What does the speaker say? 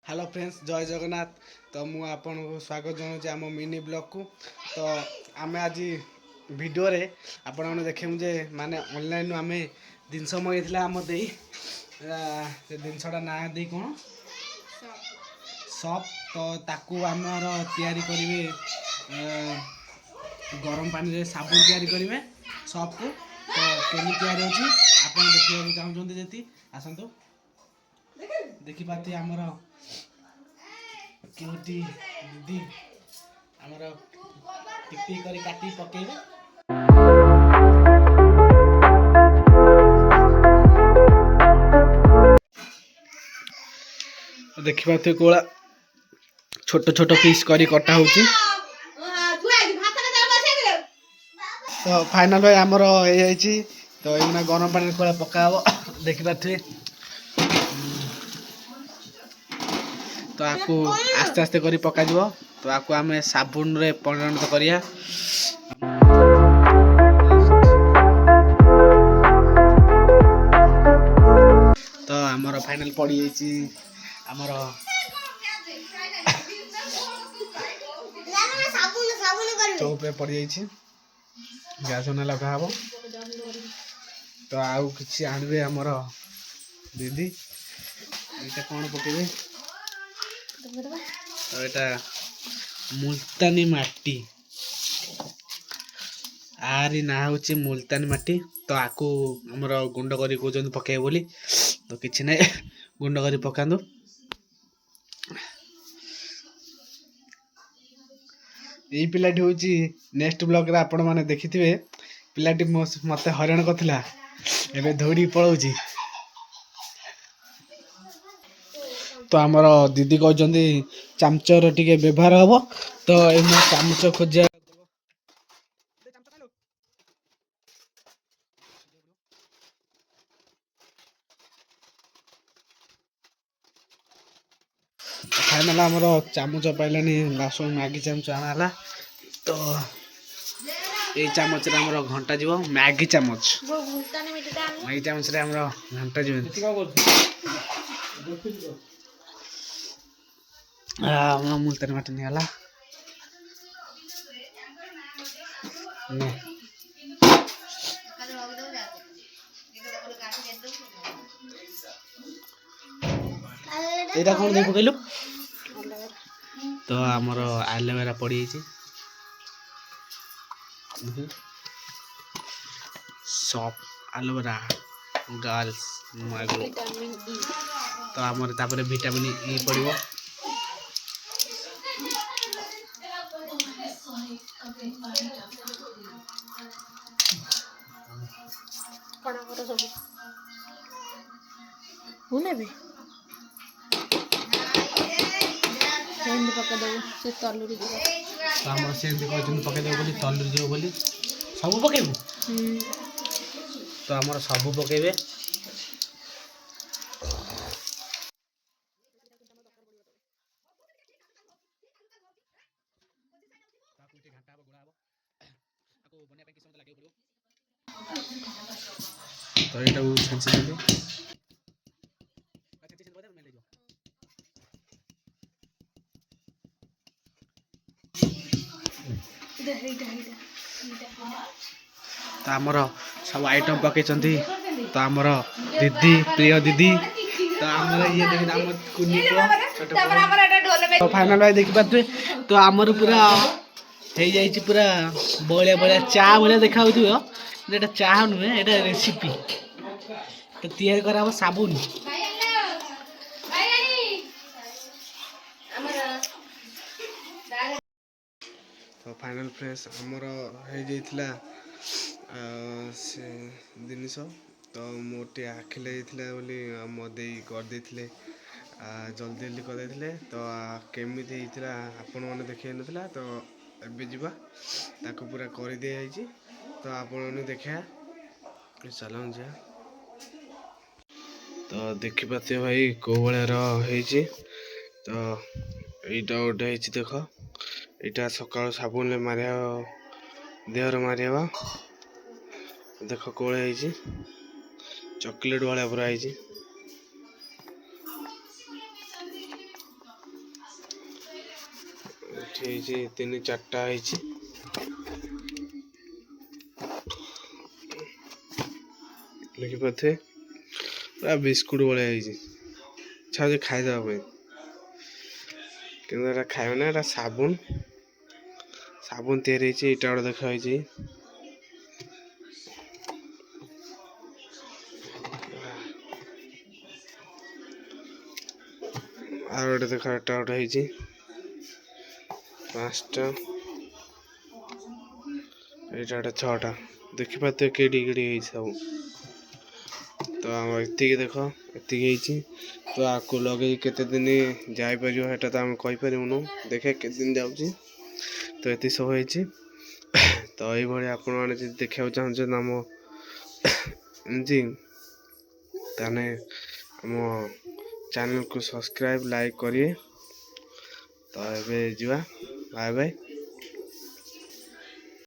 Hello friends जय जगन्नाथ। तो मु आपन को स्वागत जनाऊँ आम मिनी ब्लॉग को। तो आम आज वीडियो रे आपण मैंने देखें जे माने ऑनलाइन आम जिनस मंगेला आम दे जिनसटा ना दे कौन सप। तो ताकू आमर तैयारी करेंगे गरम पानी रे साबुन तैयारी करेंगे सप को। तो केमी तैयारी होची आपण देखिया चाहूँ जति आसतु देखिपारे आमर क्यूटी दीदी आमर टिपी करी काटी पकेबे। देखिपारे कोला छोट छोट पीस करी कटा होची। तो फाइनल भाई आमर हो तो ये गरम पानी कोला पका देखिपारे। तो आपको आस्ते आस्ते करी पका दियो। तो आपको आम साबुन रे परिणत करिया। तो आमर फाइनल पड़ी जाइए आमर चौपे पड़ी जाइए गैस ना लगा हम। तो आउ कि आनबे आमर दीदी ये कौन पकेबे। तो यहाँ मुल्तानी माटी आरी ना हूँ मुल्तानी माटी। तो आकू आमर गुंड कर कहते पकेबे बोली। तो किसी ना गुंड कर पकांदु। यही पिलाटी हूँ नेक्स्ट ब्लॉग रे आपण मैंने देखि थे। पिलाटी मत हराण करथिला एबे दौड़ी पलाउची। तो आमर दीदी कहते चामचर टिके व्यवहार हम। तो ये चामच खोजा फाइनल आमर चामच पाइलानी लास्ट मैगी चामच आना। तो ये चामच रे आमर घंटा जीव मैगी चामच मैगी चामच रे आमर घंटा जीव मुल्तानी माटी निगला। एटा कौन देख पकेलु। तो आमर एलोवेरा पड़ी सॉप एलोवेरा गर्ल्स तो आमर तापर विटामिन ई पड़ो। आम सेमती कहते पकईदेव बोली तलुरी जीव बोली सब पकेबू। तो आमर सब पकेबे। तो यहाँ छाँची तो आमर सब आइटम पकई। तो आमर दीदी प्रिय दीदी तो आमर ये देख आम कुनी तो फाइनल भाई देखी पारे। तो आमर पूरा हो जाए पूरा बलिया बलिया चा भाया देखा होता चा नुहे ये रेसिपी। तो तैयारी करा साबुन। तो फाइनल फ्रेश आमर हो जाइला से जिनिस। तो मोटे आखि लगे बोली मो दे करदे जल्दी जल्दी करदे। तो केमी होता आपण मैंने देखे ना। तो एबे जीवा ताको पूरा कर दि जाइए। तो आपण मैंने देखा चल जा। तो देखिपारे भाई कौ भाई तो यहीटा गोटे देख यहाँ सका साबुन मारे देहर मारे देख कौन चॉकलेट वाला पूरा है। ହେଇଛି 3-4ଟା ହେଇଛି। ଦେଖିପାରୁଥିବେ ପୁରା ବିସ୍କୁଟ ଭଳିଆ ହେଇଛି। ଇଚ୍ଛା ହଉଛି ଖାଇଦେବା ପାଇଁ, କିନ୍ତୁ ଏଟା ଖାଇବ ନା। ଏଟା ସାବୁନ ତିଆରି ହେଇଛି। ଏଇଟା ଗୋଟେ ଦେଖାହେଇଛି। ଆଉ ଗୋଟେ ଦେଖ, ଏଟା ଗୋଟେ ହେଇଛି 5ଟା। ଏଇଟା ଗୋଟେ 6ଟା। ଦେଖିପାରୁଥିବେ କେଡି ହେଇଛି ସବୁ। ତ ଆମର ଏତିକି ଦେଖ, ଏତିକି ହେଇଛି। ତ ଆକୁ ଲଗେଇ କେତେ ଦିନ ଯାଇପାରିବ ସେଟା ତ ଆମେ କହିପାରିବୁନୁ। ଦେଖେ କେତେ ଦିନ ଯାଉଛି। ତ ଏତିକି ସବୁ ହେଇଛି। ତ ଏଇଭଳି ଆପଣମାନେ ଯଦି ଦେଖିବାକୁ ଚାହୁଁଛନ୍ତି ଆମ ଏମିତି, ତାହେଲେ ଆମ ଚ୍ୟାନେଲକୁ ସବସ୍କ୍ରାଇବ୍ ଲାଇକ୍ କରିବେ। ତ ଏବେ ଯିବା, ବାଏ ବାଏ।